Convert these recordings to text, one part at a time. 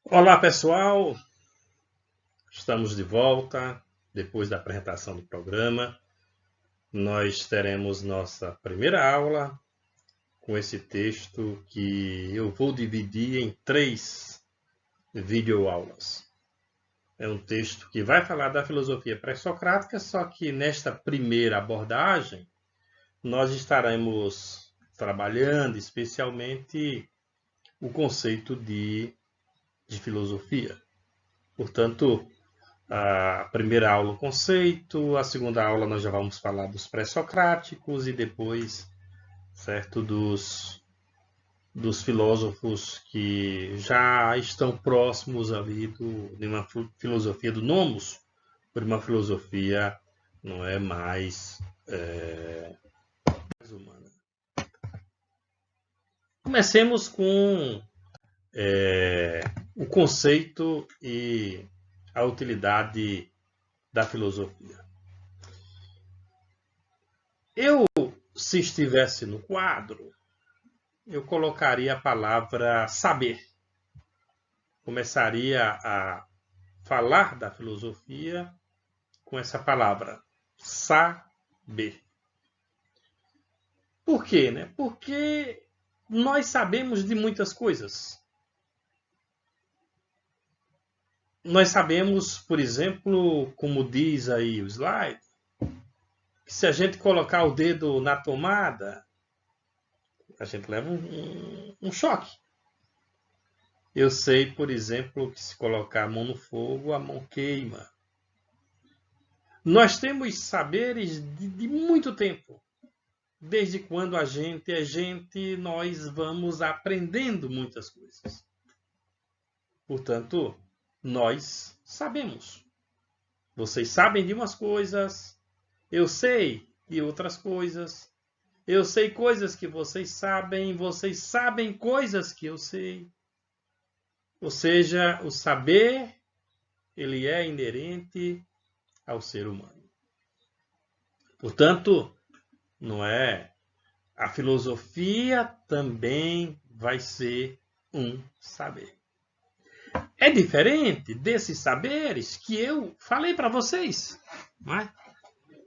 Olá, pessoal! Estamos de volta depois da apresentação do programa. Nós teremos nossa primeira aula com esse texto que eu vou dividir em 3 videoaulas. É um texto que vai falar da filosofia pré-socrática, só que nesta primeira abordagem nós estaremos trabalhando especialmente o conceito de filosofia. Portanto, a primeira aula o conceito, a segunda aula nós já vamos falar dos pré-socráticos e depois, certo, dos filósofos que já estão próximos ali de uma filosofia do nomos, por uma filosofia não é mais humana. Comecemos com o conceito e a utilidade da filosofia. Se estivesse no quadro, eu colocaria a palavra saber. Começaria a falar da filosofia com essa palavra, saber. Por quê, né? Porque nós sabemos de muitas coisas. Nós sabemos, por exemplo, como diz aí o slide, que se a gente colocar o dedo na tomada, a gente leva um choque. Eu sei, por exemplo, que se colocar a mão no fogo, a mão queima. Nós temos saberes de muito tempo. Desde quando a gente é gente, nós vamos aprendendo muitas coisas. Portanto, nós sabemos. Vocês sabem de umas coisas, eu sei de outras coisas, eu sei coisas que vocês sabem coisas que eu sei. Ou seja, o saber, ele é inerente ao ser humano. Portanto, não é? A filosofia também vai ser um saber. É diferente desses saberes que eu falei para vocês. Não é?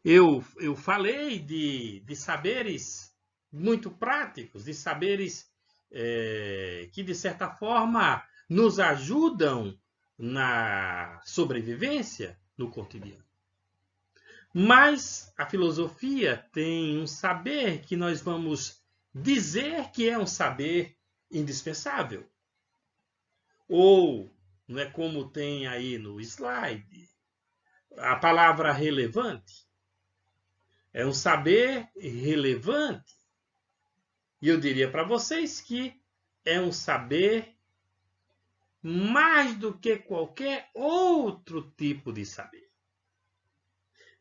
Eu falei de saberes muito práticos, de saberes que, de certa forma, nos ajudam na sobrevivência no cotidiano. Mas a filosofia tem um saber que nós vamos dizer que é um saber indispensável. Ou, não é como tem aí no slide, a palavra relevante. É um saber relevante. E eu diria para vocês que é um saber mais do que qualquer outro tipo de saber.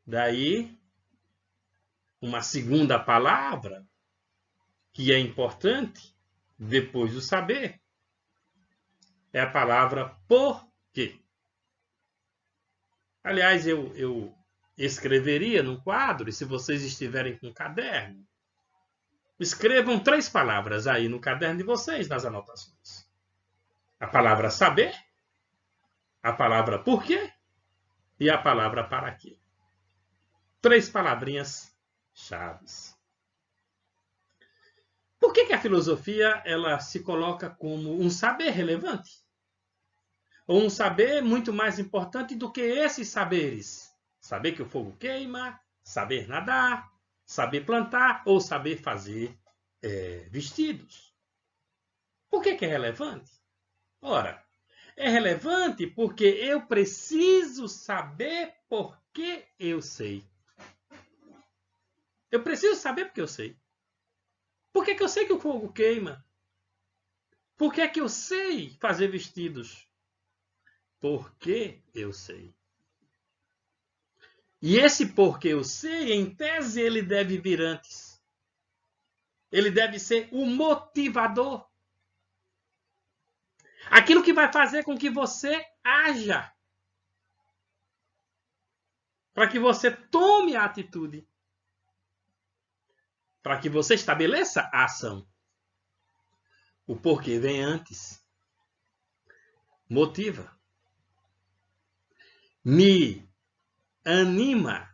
Daí, uma segunda palavra que é importante, depois do saber, é a palavra porquê. Aliás, eu escreveria no quadro, e se vocês estiverem com um caderno, escrevam 3 palavras aí no caderno de vocês, nas anotações. A palavra saber, a palavra porquê e a palavra para quê. 3 palavrinhas chaves. Por que a filosofia ela se coloca como um saber relevante? Ou um saber muito mais importante do que esses saberes? Saber que o fogo queima, saber nadar, saber plantar ou saber fazer vestidos. Por que é relevante? Ora, é relevante porque eu preciso saber por que eu sei. Eu preciso saber porque eu sei. Por que eu sei que o fogo queima? Por que eu sei fazer vestidos? Porque eu sei. E esse porque eu sei, em tese, ele deve vir antes. Ele deve ser o motivador. Aquilo que vai fazer com que você haja. Para que você tome a atitude. Para que você estabeleça a ação. O porquê vem antes. motiva, me anima,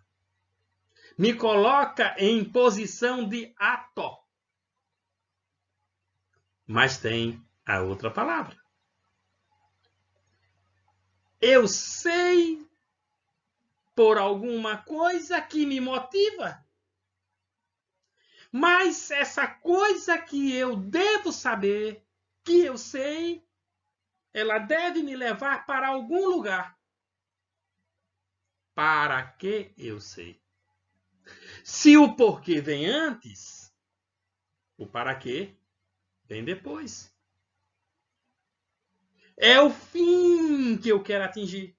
me coloca em posição de ato. Mas tem a outra palavra. Eu sei por alguma coisa que me motiva. Mas essa coisa que eu devo saber, que eu sei, ela deve me levar para algum lugar. Para que eu sei? Se o porquê vem antes, o para quê vem depois. É o fim que eu quero atingir.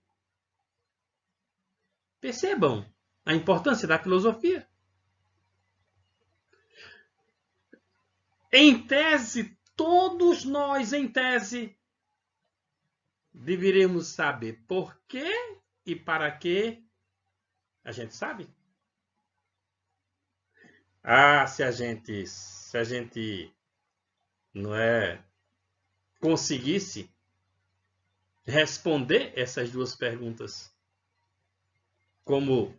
Percebam a importância da filosofia. Em tese, todos nós, em tese, deveríamos saber por quê e para que a gente sabe. Se a gente não conseguisse responder essas duas perguntas, como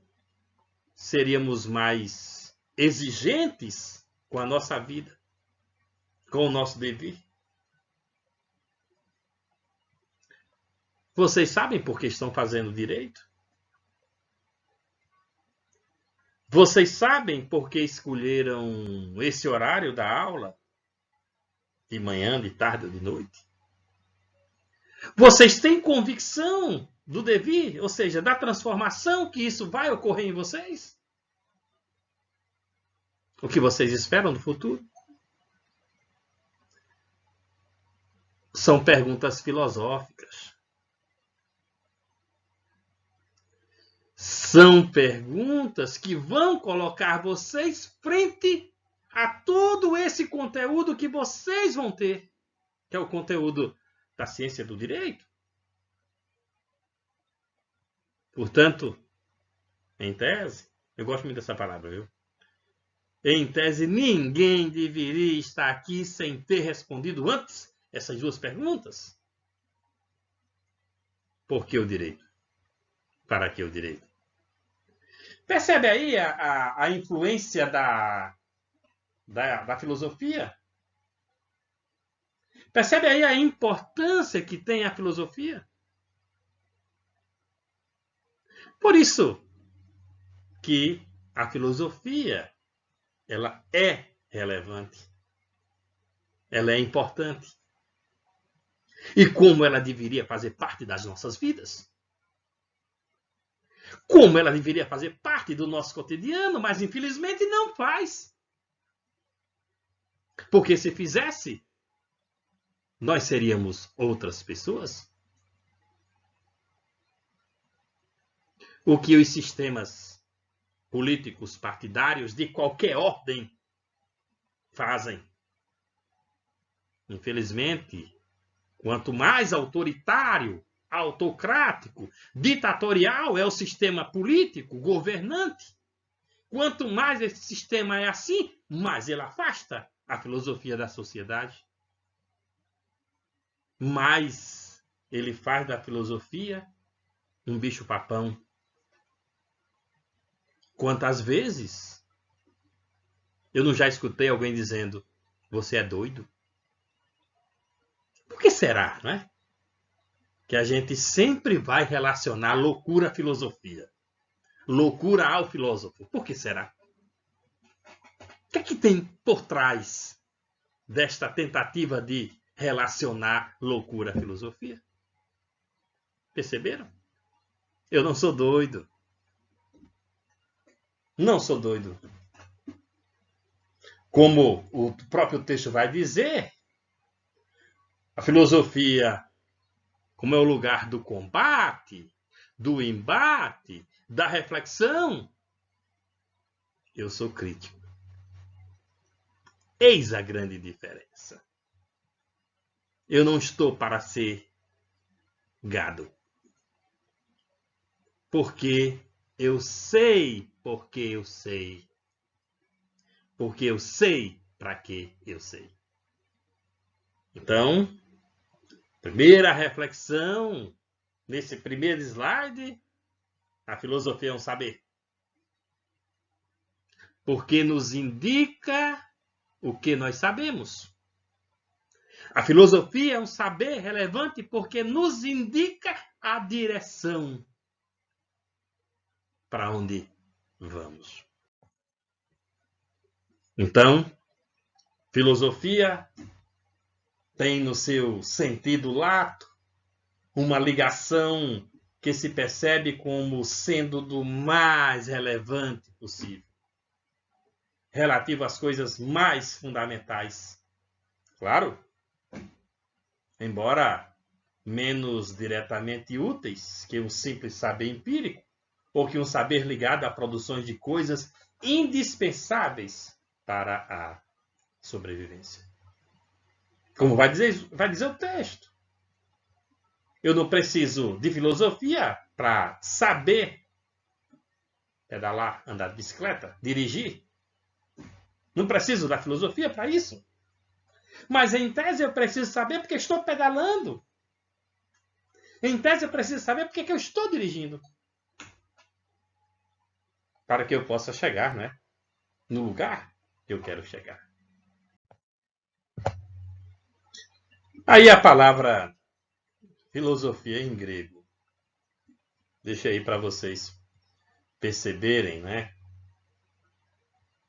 seríamos mais exigentes com a nossa vida, com o nosso dever? Vocês sabem por que estão fazendo direito? Vocês sabem por que escolheram esse horário da aula? De manhã, de tarde ou de noite? Vocês têm convicção do devir, ou seja, da transformação que isso vai ocorrer em vocês? O que vocês esperam do futuro? São perguntas filosóficas. São perguntas que vão colocar vocês frente a todo esse conteúdo que vocês vão ter, que é o conteúdo da ciência do direito. Portanto, em tese, eu gosto muito dessa palavra, viu? Em tese, ninguém deveria estar aqui sem ter respondido antes essas duas perguntas. Por que o direito? Para que o direito? Percebe aí a influência da filosofia? Percebe aí a importância que tem a filosofia? Por isso que a filosofia, ela é relevante. Ela é importante. E como ela deveria fazer parte das nossas vidas. Como ela deveria fazer parte do nosso cotidiano, mas infelizmente não faz. Porque se fizesse, nós seríamos outras pessoas. O que os sistemas políticos partidários de qualquer ordem fazem. Infelizmente, quanto mais autoritário, autocrático, ditatorial é o sistema político, governante, quanto mais esse sistema é assim, mais ele afasta a filosofia da sociedade. Mais ele faz da filosofia um bicho-papão. Quantas vezes eu não já escutei alguém dizendo: você é doido? Por que será, não é? Que a gente sempre vai relacionar loucura à filosofia. Loucura ao filósofo. Por que será? O que é que tem por trás desta tentativa de relacionar loucura à filosofia? Perceberam? Eu não sou doido. Não sou doido. Como o próprio texto vai dizer, a filosofia, como é o lugar do combate, do embate, da reflexão, eu sou crítico. Eis a grande diferença. Eu não estou para ser gado. Porque eu sei porque eu sei. Porque eu sei para que eu sei. Então, Primeira reflexão, nesse primeiro slide, a filosofia é um saber. Porque nos indica o que nós sabemos. A filosofia é um saber relevante porque nos indica a direção para onde vamos. Então, filosofia tem no seu sentido lato uma ligação que se percebe como sendo do mais relevante possível, relativo às coisas mais fundamentais. Claro, embora menos diretamente úteis que um simples saber empírico, ou que um saber ligado a produções de coisas indispensáveis para a sobrevivência. Como vai dizer o texto. Eu não preciso de filosofia para saber pedalar, andar de bicicleta, dirigir. Não preciso da filosofia para isso. Mas em tese eu preciso saber porque estou pedalando. Em tese eu preciso saber porque eu estou dirigindo. Para que eu possa chegar, né, no lugar que eu quero chegar. Aí a palavra filosofia em grego. Deixa aí para vocês perceberem, né?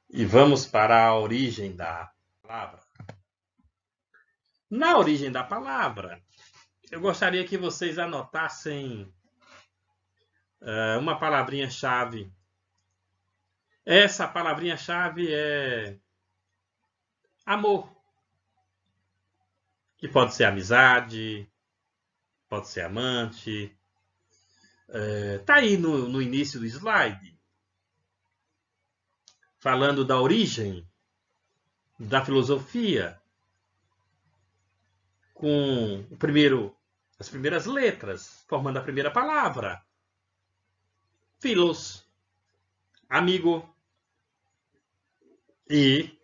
E vamos para a origem da palavra. Na origem da palavra, eu gostaria que vocês anotassem uma palavrinha-chave. Essa palavrinha-chave é amor. Que pode ser amizade, pode ser amante. Está aí no início do slide, falando da origem da filosofia, com as primeiras letras, formando a primeira palavra. Philos, amigo. E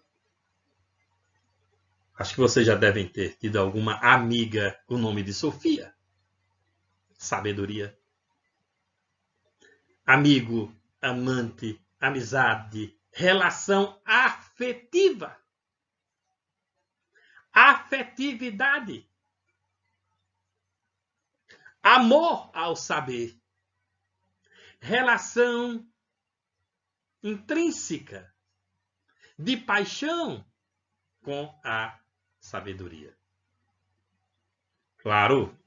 acho que vocês já devem ter tido alguma amiga com o nome de Sofia. Sabedoria. Amigo, amante, amizade, relação afetiva. Afetividade. Amor ao saber. Relação intrínseca de paixão com a sabedoria. Claro,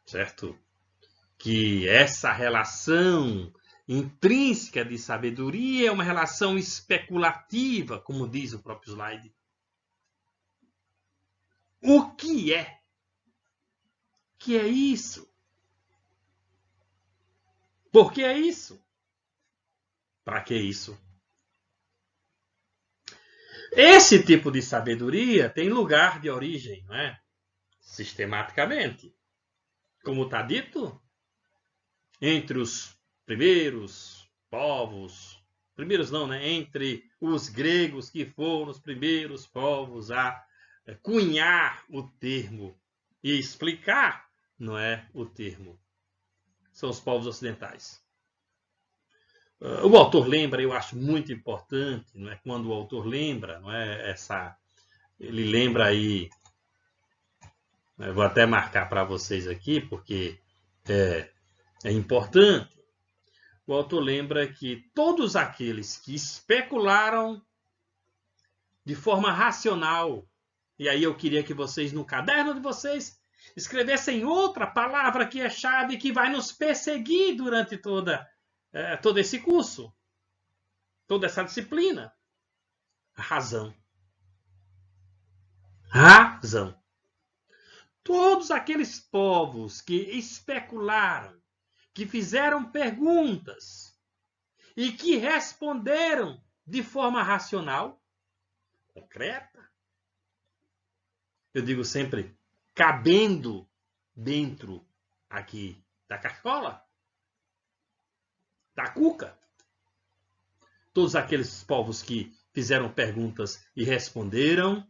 certo? Que essa relação intrínseca de sabedoria é uma relação especulativa, como diz o próprio slide. O que é? Que é isso? Por que é isso? Para que isso? Esse tipo de sabedoria tem lugar de origem, não é? Sistematicamente. Como está dito, entre os primeiros povos, primeiros não, né? Entre os gregos que foram os primeiros povos a cunhar o termo e explicar, não é, o termo. São os povos ocidentais. O autor lembra, eu acho muito importante, não é? Quando o autor lembra, não é, ele lembra aí, eu vou até marcar para vocês aqui, porque é importante. O autor lembra que todos aqueles que especularam de forma racional, e aí eu queria que vocês, no caderno de vocês, escrevessem outra palavra que é chave, que vai nos perseguir durante todo esse curso, toda essa disciplina. Razão. Razão. Todos aqueles povos que especularam, que fizeram perguntas e que responderam de forma racional, concreta, eu digo sempre, cabendo dentro aqui da cartola, da cuca. Todos aqueles povos que fizeram perguntas e responderam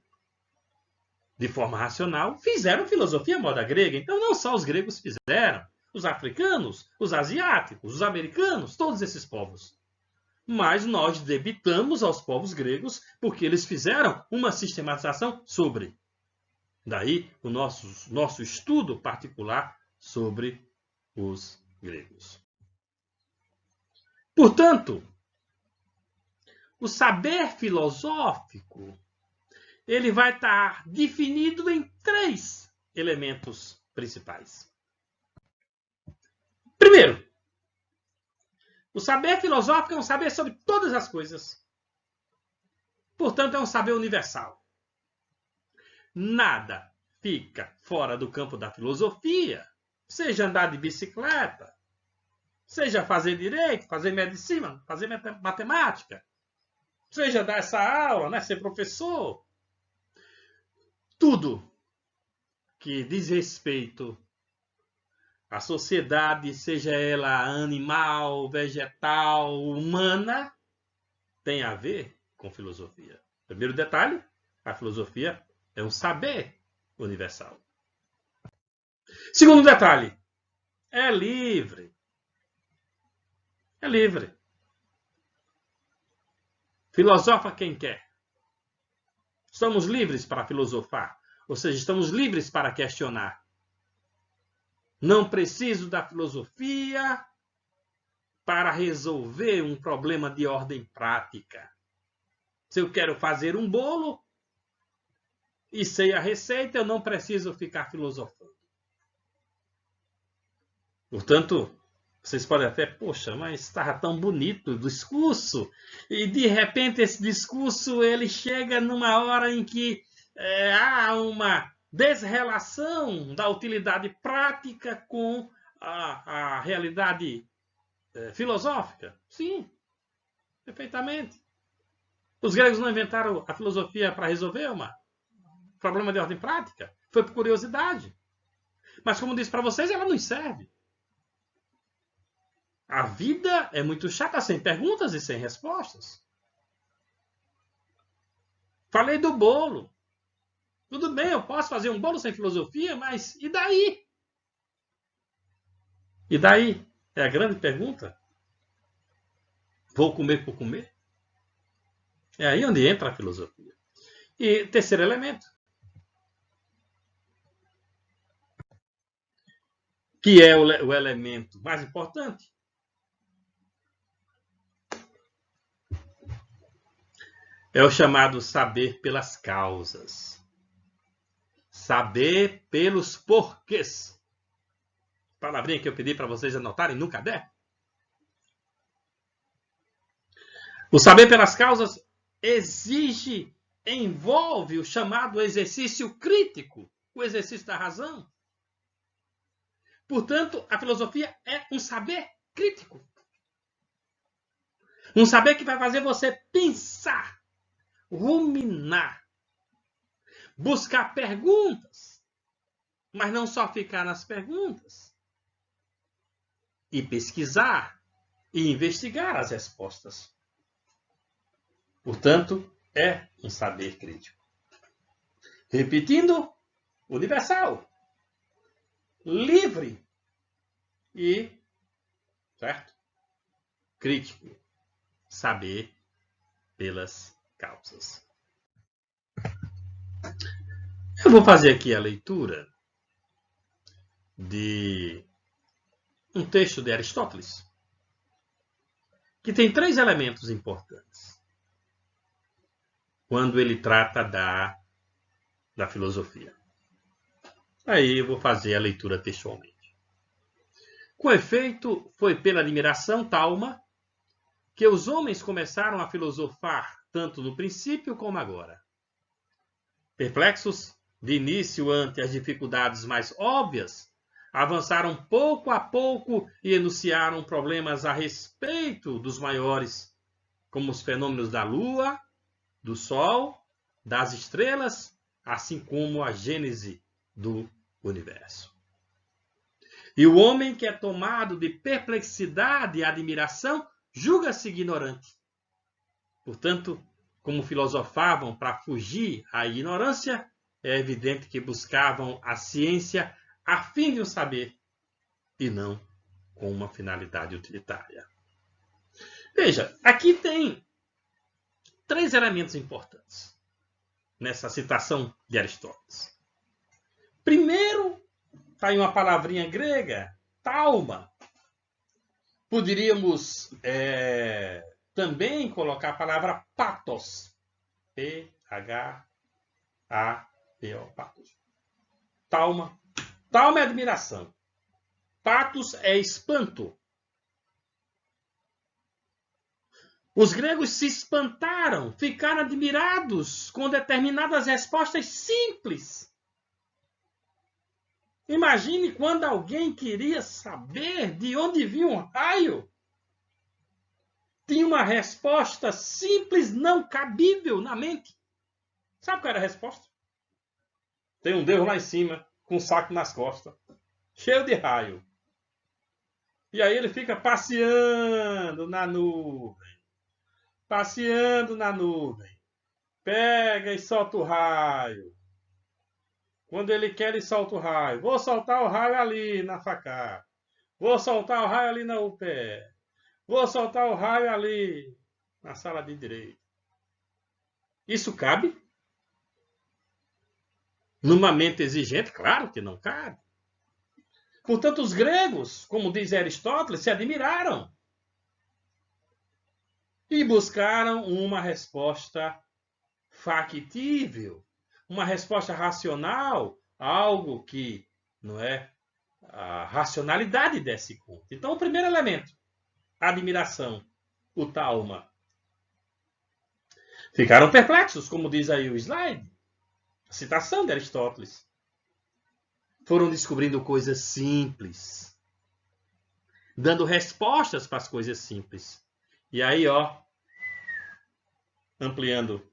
de forma racional, fizeram filosofia à moda grega. Então, não só os gregos fizeram, os africanos, os asiáticos, os americanos, todos esses povos. Mas nós debitamos aos povos gregos porque eles fizeram uma sistematização sobre. Daí o nosso estudo particular sobre os gregos. Portanto, o saber filosófico ele vai estar definido em 3 elementos principais. Primeiro, o saber filosófico é um saber sobre todas as coisas. Portanto, é um saber universal. Nada fica fora do campo da filosofia, seja andar de bicicleta, seja fazer direito, fazer medicina, fazer matemática, seja dar essa aula, né, ser professor. Tudo que diz respeito à sociedade, seja ela animal, vegetal, humana, tem a ver com filosofia. Primeiro detalhe, a filosofia é um saber universal. Segundo detalhe, é livre. É livre. Filosofa quem quer. Somos livres para filosofar, ou seja, estamos livres para questionar. Não preciso da filosofia para resolver um problema de ordem prática. Se eu quero fazer um bolo e sei a receita, eu não preciso ficar filosofando. Portanto, vocês podem até, poxa, mas estava tão bonito o discurso. E de repente esse discurso ele chega numa hora em que há uma desrelação da utilidade prática com a realidade filosófica. Sim, perfeitamente. Os gregos não inventaram a filosofia para resolver um problema de ordem prática. Foi por curiosidade. Mas como disse para vocês, ela nos serve. A vida é muito chata sem perguntas e sem respostas. Falei do bolo. Tudo bem, eu posso fazer um bolo sem filosofia, mas e daí? E daí? É a grande pergunta. Vou comer por comer? É aí onde entra a filosofia. E terceiro elemento. Que é o elemento mais importante. É o chamado saber pelas causas. Saber pelos porquês. Palavrinha que eu pedi para vocês anotarem no caderno. O saber pelas causas envolve o chamado exercício crítico, o exercício da razão. Portanto, a filosofia é um saber crítico. Um saber que vai fazer você pensar, ruminar, buscar perguntas, mas não só ficar nas perguntas, e pesquisar e investigar as respostas. Portanto, é um saber crítico. Repetindo, universal, livre e, certo? Crítico, saber pelas causas. Eu vou fazer aqui a leitura de um texto de Aristóteles, que tem 3 elementos importantes quando ele trata da filosofia. Aí eu vou fazer a leitura textualmente. Com efeito, foi pela admiração talma que os homens começaram a filosofar tanto no princípio como agora. Perplexos de início ante as dificuldades mais óbvias, avançaram pouco a pouco e enunciaram problemas a respeito dos maiores, como os fenômenos da Lua, do Sol, das estrelas, assim como a gênese do universo. E o homem que é tomado de perplexidade e admiração julga-se ignorante. Portanto, como filosofavam para fugir à ignorância, é evidente que buscavam a ciência a fim de um saber e não com uma finalidade utilitária. Veja, aqui tem 3 elementos importantes nessa citação de Aristóteles. Primeiro, está aí uma palavrinha grega, tauma. Poderíamos também colocar a palavra pathos. P-H-A-P-O, pathos. Tauma. Tauma é admiração. Pathos é espanto. Os gregos se espantaram, ficaram admirados com determinadas respostas simples. Imagine quando alguém queria saber de onde vinha um raio. Tinha uma resposta simples, não cabível na mente. Sabe qual era a resposta? Tem um Deus lá em cima, com um saco nas costas, cheio de raio. E aí ele fica passeando na nuvem. Passeando na nuvem. Pega e solta o raio. Quando ele quer, ele solta o raio. Vou soltar o raio ali na facada. Vou soltar o raio ali na UPE. Vou soltar o raio ali na sala de direito. Isso cabe? Numa mente exigente? Claro que não cabe. Portanto, os gregos, como diz Aristóteles, se admiraram e buscaram uma resposta factível, uma resposta racional, algo que não é a racionalidade desse conto. Então, o primeiro elemento, a admiração, o tauma. Ficaram perplexos, como diz aí o slide, a citação de Aristóteles. Foram descobrindo coisas simples, dando respostas para as coisas simples. E aí, ampliando,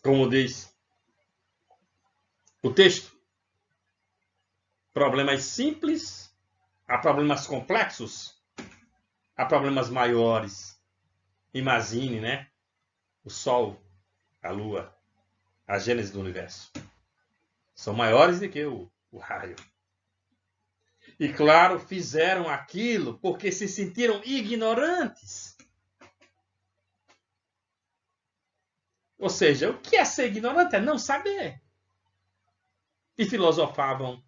como diz o texto, problemas simples a problemas complexos, a problemas maiores. Imagine, né? O Sol, a Lua, a gênese do universo. São maiores do que o raio. E claro, fizeram aquilo porque se sentiram ignorantes. Ou seja, o que é ser ignorante? É não saber. E filosofavam,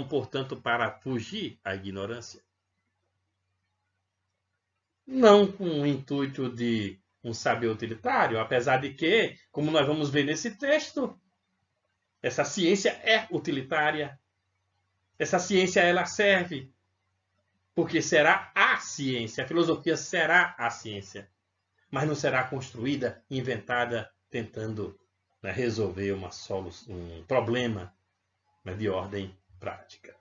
portanto, para fugir à ignorância. Não com o intuito de um saber utilitário, apesar de que, como nós vamos ver nesse texto, essa ciência é utilitária. Essa ciência, ela serve porque será a ciência. A filosofia será a ciência. Mas não será construída, inventada, tentando resolver um problema de ordem prática.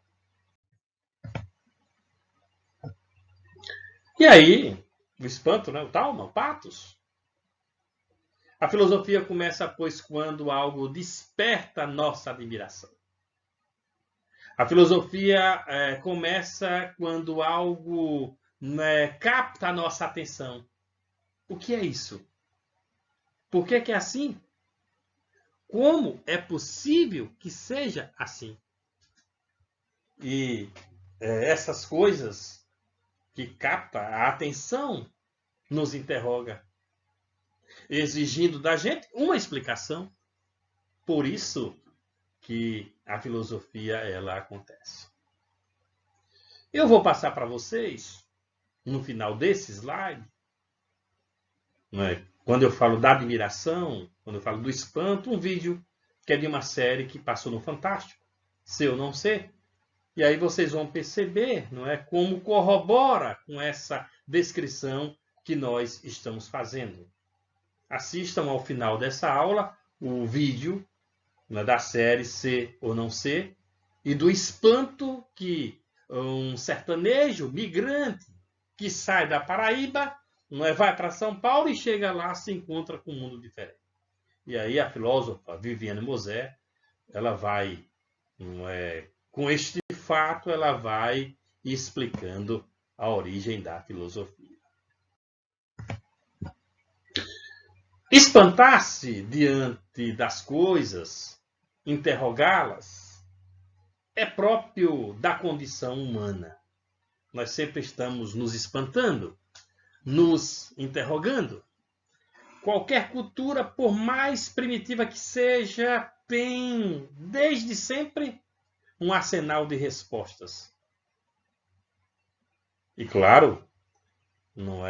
E aí, o espanto, o tauma, o pathos. A filosofia começa, pois, quando algo desperta nossa admiração. A filosofia começa quando algo capta a nossa atenção. O que é isso? Por que é assim? Como é possível que seja assim? E essas coisas que captam a atenção nos interroga, exigindo da gente uma explicação. Por isso que a filosofia ela acontece. Eu vou passar para vocês, no final desse slide, quando eu falo da admiração, quando eu falo do espanto, um vídeo que é de uma série que passou no Fantástico, Ser ou Não Ser. E aí vocês vão perceber, como corrobora com essa descrição que nós estamos fazendo. Assistam ao final dessa aula o vídeo da série Ser ou Não Ser e do espanto que um sertanejo migrante que sai da Paraíba vai para São Paulo e chega lá se encontra com um mundo diferente. E aí a filósofa Viviane Mosé, ela vai, com este fato, ela vai explicando a origem da filosofia. Espantar-se diante das coisas, interrogá-las, é próprio da condição humana. Nós sempre estamos nos espantando, nos interrogando. Qualquer cultura, por mais primitiva que seja, tem desde sempre um arsenal de respostas. E claro, não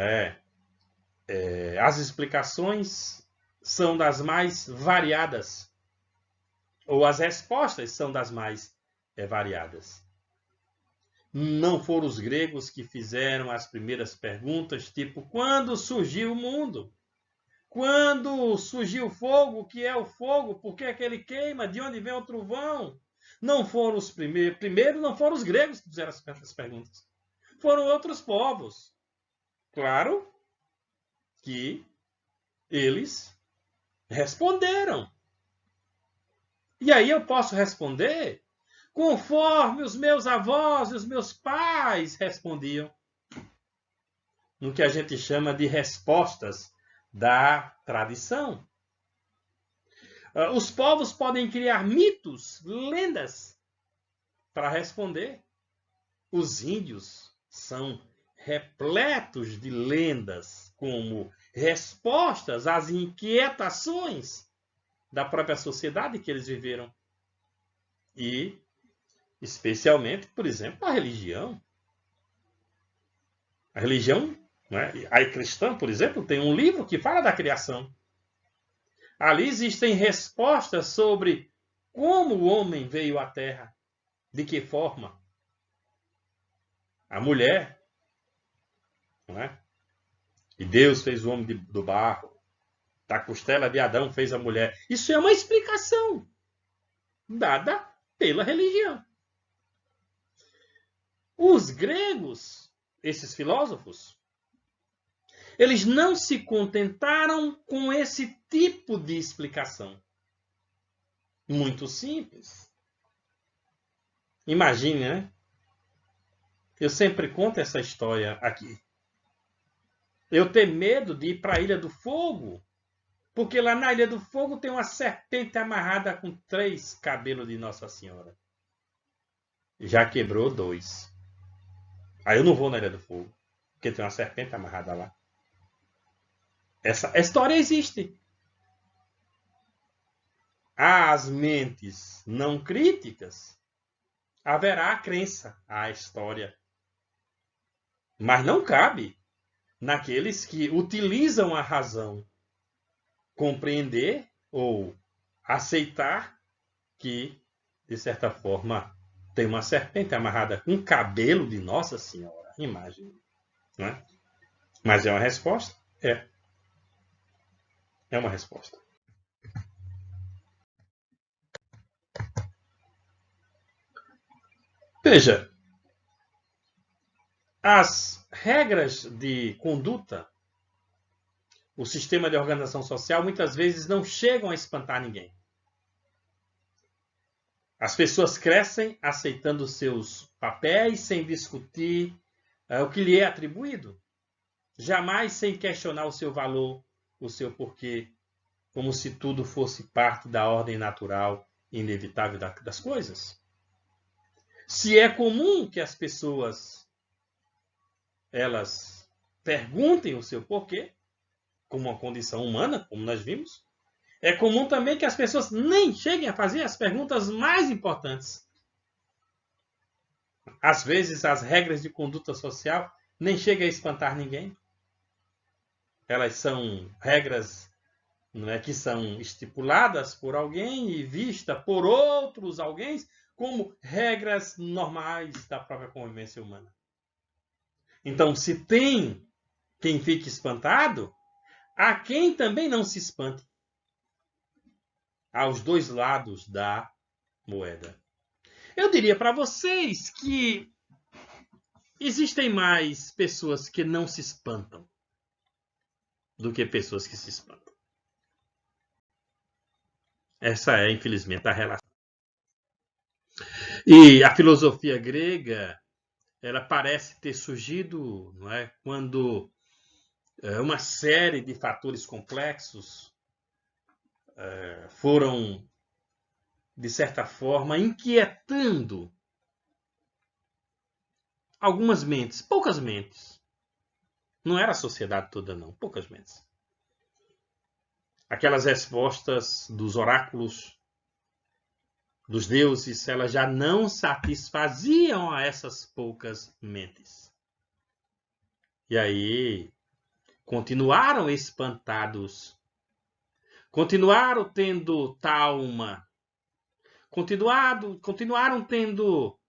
as explicações são das mais variadas, ou as respostas são das mais variadas. Não foram os gregos que fizeram as primeiras perguntas, tipo, quando surgiu o mundo? Quando surgiu o fogo? O que é o fogo? Por que é que ele queima? De onde vem o trovão? Não foram os primeiros. Primeiro, não foram os gregos que fizeram essas perguntas. Foram outros povos. Claro que eles responderam. E aí eu posso responder conforme os meus avós e os meus pais respondiam. No que a gente chama de respostas da tradição. Os povos podem criar mitos, lendas, para responder. Os índios são repletos de lendas como respostas às inquietações da própria sociedade que eles viveram. E, especialmente, por exemplo, a religião. A religião, né? A cristã, por exemplo, tem um livro que fala da criação. Ali existem respostas sobre como o homem veio à Terra, de que forma. A mulher, não é? E Deus fez o homem do barro. Da costela de Adão fez a mulher. Isso é uma explicação dada pela religião. Os gregos, esses filósofos, eles não se contentaram com esse tipo de explicação. Muito simples. Imagine, né? Eu sempre conto essa história aqui. Eu tenho medo de ir para a Ilha do Fogo, porque lá na Ilha do Fogo tem uma serpente amarrada com 3 cabelos de Nossa Senhora. Já quebrou 2. Aí eu não vou na Ilha do Fogo, porque tem uma serpente amarrada lá. Essa história existe. Às mentes não críticas, haverá a crença à história. Mas não cabe naqueles que utilizam a razão compreender ou aceitar que, de certa forma, tem uma serpente amarrada com cabelo de Nossa Senhora. Imagem. Não é? Mas é uma resposta? É. É uma resposta. Veja, as regras de conduta, o sistema de organização social, muitas vezes não chegam a espantar ninguém. As pessoas crescem aceitando seus papéis sem discutir o que lhe é atribuído. Jamais sem questionar o seu valor, o seu porquê, como se tudo fosse parte da ordem natural e inevitável das coisas. Se é comum que as pessoas elas perguntem o seu porquê, como uma condição humana, como nós vimos, é comum também que as pessoas nem cheguem a fazer as perguntas mais importantes. Às vezes, as regras de conduta social nem chegam a espantar ninguém. Elas são regras, não é, que são estipuladas por alguém e vistas por outros alguém como regras normais da própria convivência humana. Então, se tem quem fique espantado, há quem também não se espante. Aos dois lados da moeda. Eu diria para vocês que existem mais pessoas que não se espantam do que pessoas que se espantam. Essa é, infelizmente, a relação. E a filosofia grega, ela parece ter surgido, não é, quando uma série de fatores complexos foram, de certa forma, inquietando algumas mentes, poucas mentes. Não era a sociedade toda, não, poucas mentes. Aquelas respostas dos oráculos dos deuses, elas já não satisfaziam a essas poucas mentes. E aí, continuaram espantados, continuaram tendo trauma, continuaram tendo,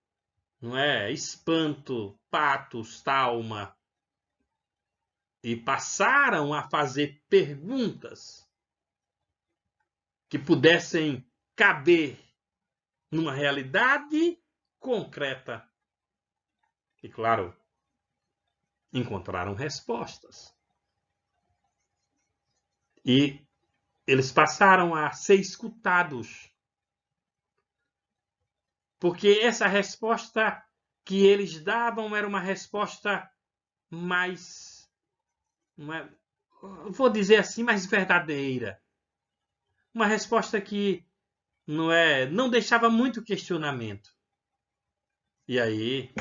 não é, espanto, patos, trauma, e passaram a fazer perguntas que pudessem caber numa realidade concreta. E, claro, encontraram respostas. E eles passaram a ser escutados. Porque essa resposta que eles davam era uma resposta mais, vou dizer assim, mais verdadeira. Uma resposta que não deixava muito questionamento. E aí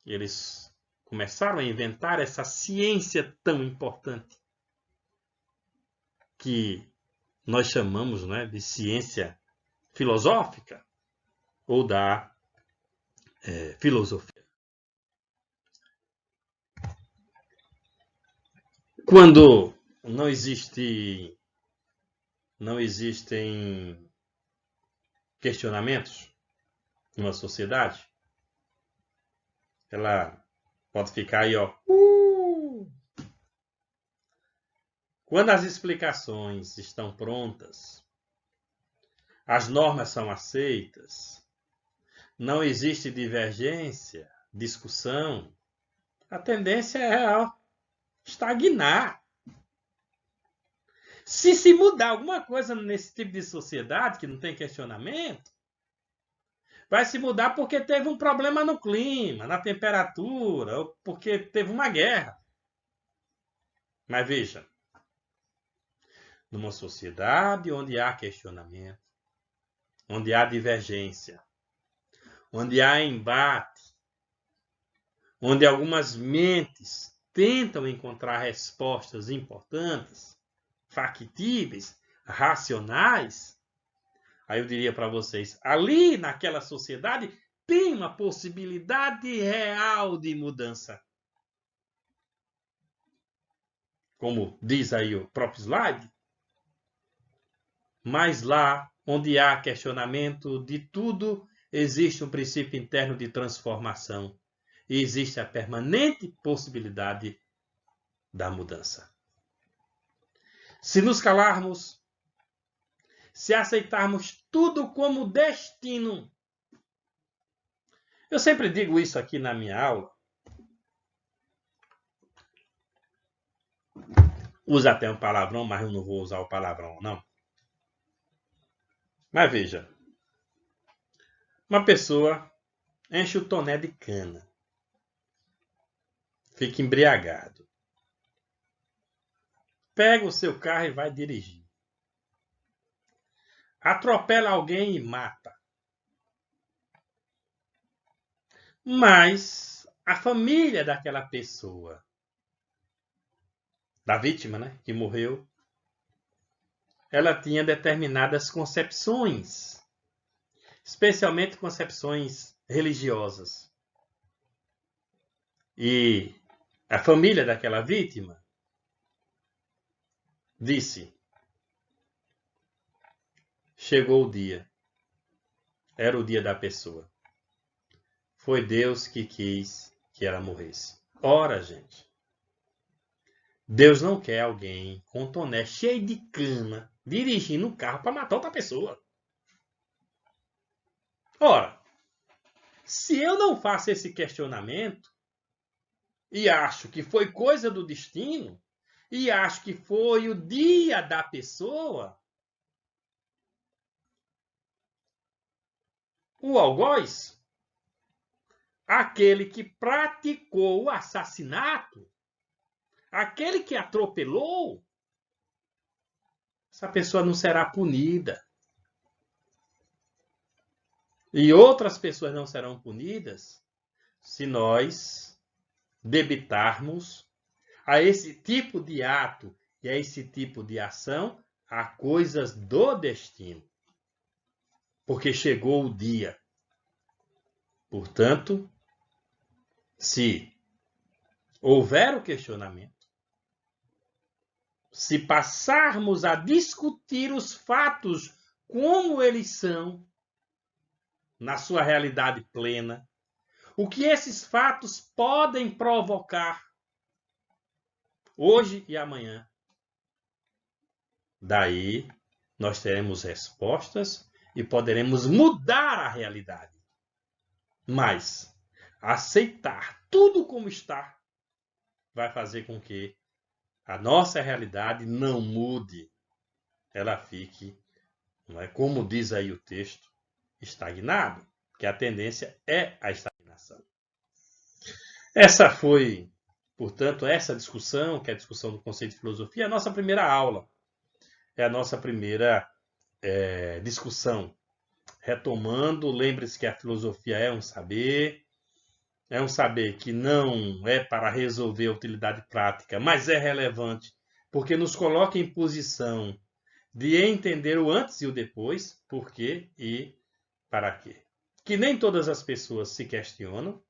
eles começaram a inventar essa ciência tão importante que nós chamamos, de ciência filosófica ou da filosofia. Quando não existem questionamentos numa sociedade, ela pode ficar aí, ó. Quando as explicações estão prontas, as normas são aceitas, não existe divergência, discussão, a tendência é estagnar. Se mudar alguma coisa nesse tipo de sociedade, que não tem questionamento, vai se mudar porque teve um problema no clima, na temperatura, ou porque teve uma guerra. Mas veja, numa sociedade onde há questionamento, onde há divergência, onde há embate, onde algumas mentes tentam encontrar respostas importantes, factíveis, racionais, aí eu diria para vocês, ali naquela sociedade tem uma possibilidade real de mudança. Como diz aí o próprio slide, mas lá onde há questionamento de tudo, existe um princípio interno de transformação e existe a permanente possibilidade da mudança. Se nos calarmos, se aceitarmos tudo como destino, eu sempre digo isso aqui na minha aula, usa até um palavrão, mas eu não vou usar o palavrão, não. Mas veja, uma pessoa enche o toné de cana, fica embriagado, pega o seu carro e vai dirigir, atropela alguém e mata. Mas a família daquela pessoa, da vítima, que morreu, ela tinha determinadas concepções, especialmente concepções religiosas. E a família daquela vítima disse: chegou o dia, era o dia da pessoa. Foi Deus que quis que ela morresse. Ora, gente, Deus não quer alguém com um toné cheio de cana dirigindo um carro para matar outra pessoa. Ora, se eu não faço esse questionamento e acho que foi coisa do destino e acho que foi o dia da pessoa, o algoz, aquele que praticou o assassinato, aquele que atropelou, essa pessoa não será punida. E outras pessoas não serão punidas se nós debitarmos a esse tipo de ato e a esse tipo de ação a coisas do destino. Porque chegou o dia. Portanto, se houver o questionamento, se passarmos a discutir os fatos como eles são, na sua realidade plena, o que esses fatos podem provocar hoje e amanhã, daí nós teremos respostas e poderemos mudar a realidade. Mas aceitar tudo como está vai fazer com que a nossa realidade não mude, ela fique, não é, como diz aí o texto, estagnado, que a tendência é a estagnação. Essa foi, portanto, essa discussão, que é a discussão do conceito de filosofia, é a nossa primeira aula, é a nossa primeira discussão. Retomando, lembre-se que a filosofia é um saber que não é para resolver a utilidade prática, mas é relevante, porque nos coloca em posição de entender o antes e o depois, por quê e para quê. Que nem todas as pessoas se questionam,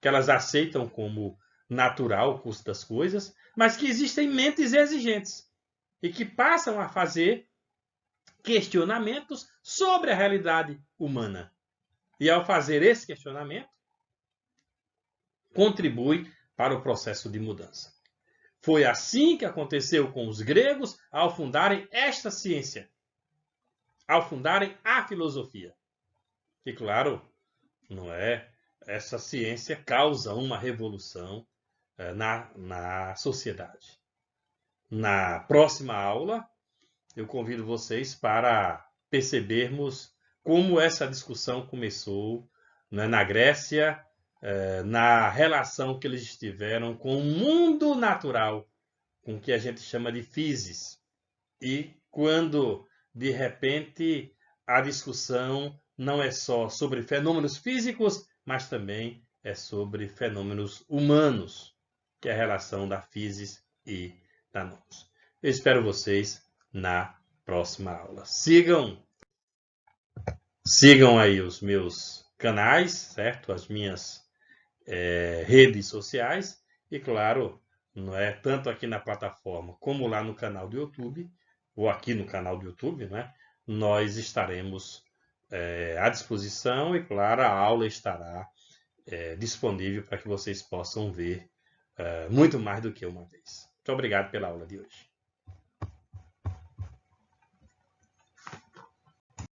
que elas aceitam como natural o curso das coisas, mas que existem mentes exigentes e que passam a fazer questionamentos sobre a realidade humana. E ao fazer esse questionamento, contribui para o processo de mudança. Foi assim que aconteceu com os gregos ao fundarem esta ciência, ao fundarem a filosofia. E claro, não é? Essa ciência causa uma revolução na sociedade. Na próxima aula, eu convido vocês para percebermos como essa discussão começou, né, na Grécia, na relação que eles tiveram com o mundo natural, com o que a gente chama de physis. E quando, de repente, a discussão não é só sobre fenômenos físicos, mas também é sobre fenômenos humanos, que é a relação da physis e da nous. Eu espero vocês na próxima aula. Sigam aí os meus canais, certo? As minhas redes sociais e, claro, não é tanto aqui na plataforma como lá no canal do YouTube, ou aqui no canal do YouTube, né? Nós estaremos à disposição e, claro, a aula estará disponível para que vocês possam ver muito mais do que uma vez. Muito obrigado pela aula de hoje.